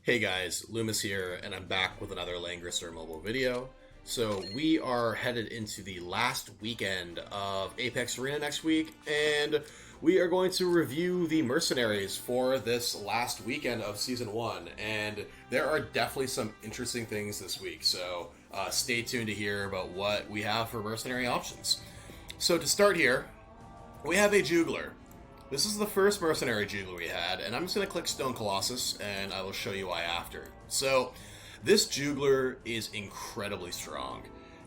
Hey guys, Loomis here, and I'm back with another Langrisser mobile video. So we are headed into the last weekend of Apex Arena next week, and we are going to review the Mercenaries for this last weekend of Season 1. And there are definitely some interesting things this week, so stay tuned to hear about what we have for Mercenary options. So to start here, we have a Juggler. This is the first Mercenary Juggler we had, and I'm just going to click Stone Colossus, and I will show you why after. So, this Juggler is incredibly strong.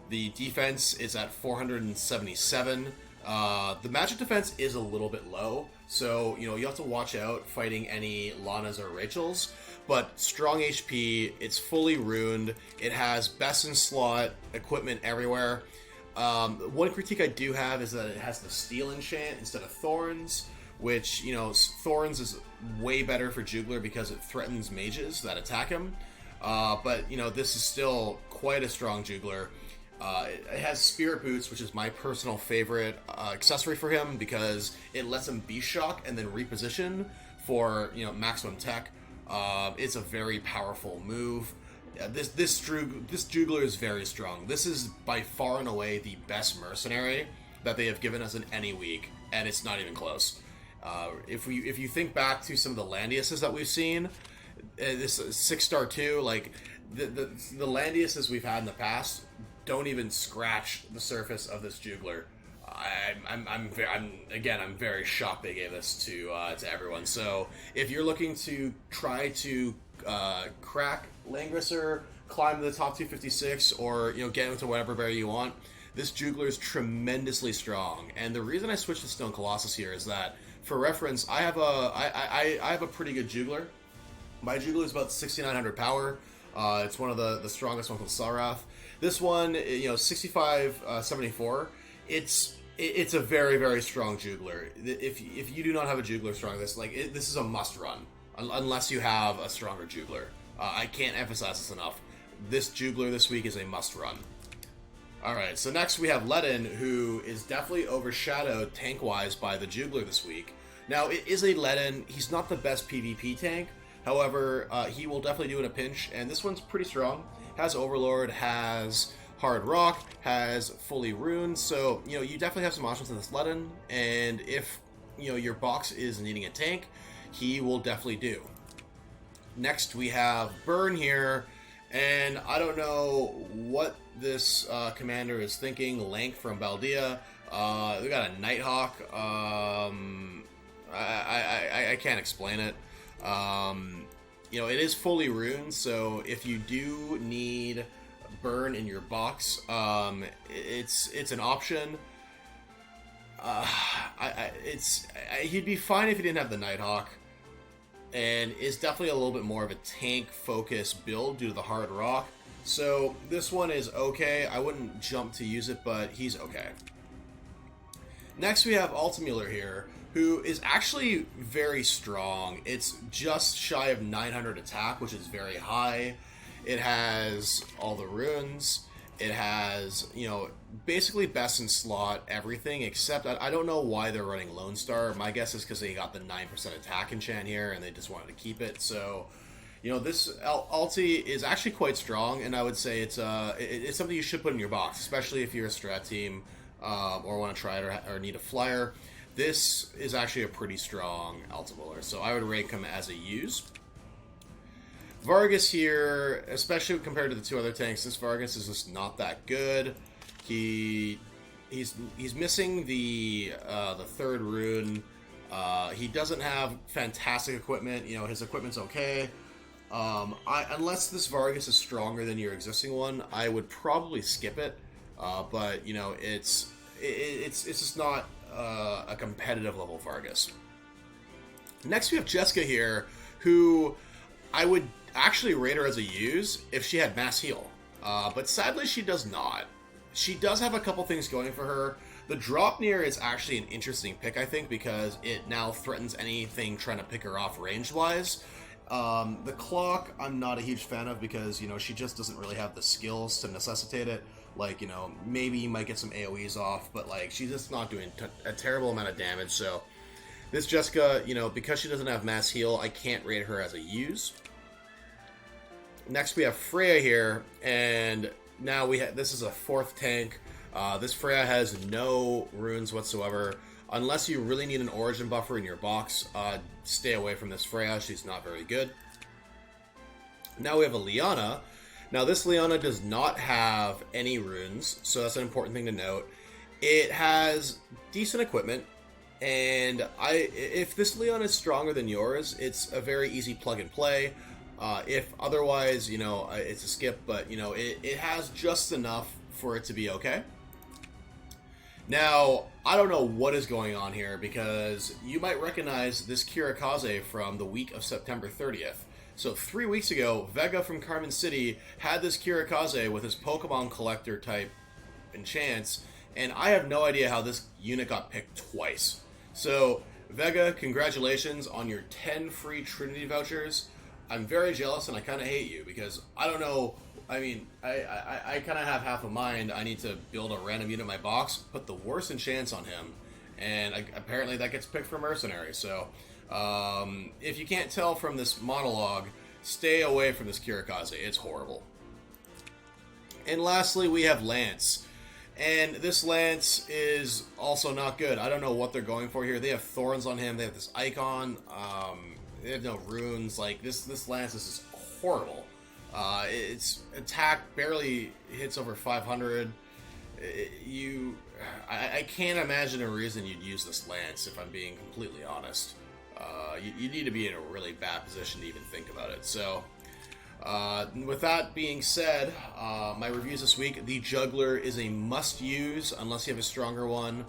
The defense is at 477. The magic defense is a little bit low, so, you have to watch out fighting any Lianas or Rachels, but strong HP, it's fully runed, it has best in slot equipment everywhere. One critique I do have is that it has the Steel enchant instead of Thorns, which, Thorns is way better for Juggler because it threatens mages that attack him. But, this is still quite a strong Juggler. It has Spirit Boots, which is my personal favorite accessory for him because it lets him Beast Shock and then reposition for, maximum tech. It's a very powerful move. This Juggler is very strong. This is by far and away the best Mercenary that they have given us in any week, and it's not even close. If you think back to some of the Landiuses that we've seen, this 6-star 2, like the Landiuses we've had in the past don't even scratch the surface of this Juggler. I'm very shocked they gave this to everyone. So if you're looking to try to crack Langrisser, climb to the top 256, or get into whatever bear you want, this Juggler is tremendously strong. And the reason I switched to Stone Colossus here is that, for reference, I have a pretty good Juggler. My Juggler is about 6,900 power. It's one of the strongest ones with Sarath. This one, 6574. It's a very, very strong Juggler. If you do not have a Juggler strong, this is a must run unless you have a stronger Juggler. I can't emphasize this enough. This Juggler this week is a must run. Alright, so next we have Lennon, who is definitely overshadowed tank-wise by the Juggler this week. Now, it is a Lennon. He's not the best PvP tank. However, he will definitely do in a pinch, and this one's pretty strong. Has Overlord, has Hard Rock, has fully runed, so, you definitely have some options in this Lennon, and if, your box is needing a tank, he will definitely do. Next, we have Byrne here. And I don't know what this commander is thinking. Lank from Baldia. We got a Nighthawk. I can't explain it. It is fully runed, so if you do need Byrne in your box, it's an option. He'd be fine if he didn't have the Nighthawk. And is definitely a little bit more of a tank-focused build due to the Hard Rock. So this one is okay. I wouldn't jump to use it, but he's okay. Next we have Ulti here, who is actually very strong. It's just shy of 900 attack, which is very high. It has all the runes. It has, basically best in slot everything, except I don't know why they're running Lone Star. My guess is because they got the 9% attack enchant here, and they just wanted to keep it. So, this Ulti is actually quite strong, and I would say it's something you should put in your box, especially if you're a strat team or want to try it or need a flyer. This is actually a pretty strong Ulti bowler, so I would rank him as a use. Vargas here, especially compared to the two other tanks, this Vargas is just not that good. He's missing the third rune. He doesn't have fantastic equipment. His equipment's okay. Unless this Vargas is stronger than your existing one, I would probably skip it. But it's just not a competitive level Vargas. Next we have Jessica here, who I would actually rate her as a use if she had mass heal, but sadly she does not. She does have a couple things going for her. The drop near is actually an interesting pick, I think, because it now threatens anything trying to pick her off range wise. The clock I'm not a huge fan of because she just doesn't really have the skills to necessitate it. Like, maybe you might get some AoEs off, but like she's just not doing a terrible amount of damage. So this Jessica, because she doesn't have mass heal, I can't rate her as a use. Next we have Freya here, and now this is a 4th tank. This Freya has no runes whatsoever. Unless you really need an origin buffer in your box, stay away from this Freya. She's not very good. Now we have a Liana. Now this Liana does not have any runes, so that's an important thing to note. It has decent equipment, and if this Liana is stronger than yours, it's a very easy plug and play. If otherwise, it's a skip, but it has just enough for it to be okay. Now, I don't know what is going on here, because you might recognize this Karakasa from the week of September 30th. So 3 weeks ago, Vega from Carmen City had this Karakasa with his Pokemon collector type enchants, and I have no idea how this unit got picked twice. So, Vega, congratulations on your 10 free Trinity vouchers. I'm very jealous and I kind of hate you, because I don't know. I mean, I kind of have half a mind. I need to build a random unit in my box, put the worst enchants on him, and apparently that gets picked for Mercenary. So, if you can't tell from this monologue, stay away from this Karakasa. It's horrible. And lastly, we have Lance. And this Lance is also not good. I don't know what they're going for here. They have thorns on him. They have this icon. They have no runes. Like, this Lance is just horrible. Its attack barely hits over 500. I can't imagine a reason you'd use this Lance, if I'm being completely honest. You need to be in a really bad position to even think about it. So, with that being said, my reviews this week: the Juggler is a must-use unless you have a stronger one.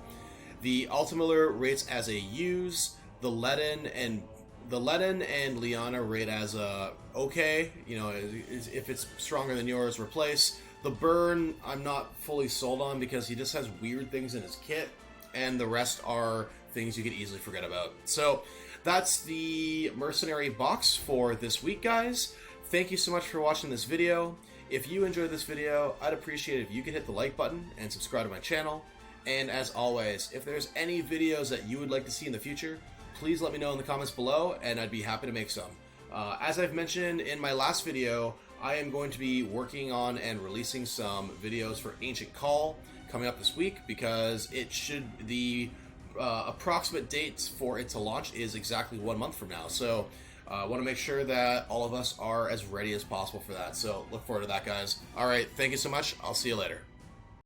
The Ultimiller rates as a use. The Lennon and Liana rate as a okay. If it's stronger than yours, replace. The Byrne, I'm not fully sold on, because he just has weird things in his kit, and the rest are things you could easily forget about. So that's the Mercenary box for this week, guys. Thank you so much for watching this video. If you enjoyed this video, I'd appreciate it if you could hit the like button and subscribe to my channel. And as always, if there's any videos that you would like to see in the future, please let me know in the comments below, and I'd be happy to make some. As I've mentioned in my last video, I am going to be working on and releasing some videos for Ancient Call coming up this week, because the approximate date for it to launch is exactly 1 month from now. So I want to make sure that all of us are as ready as possible for that. So look forward to that, guys. All right, thank you so much. I'll see you later.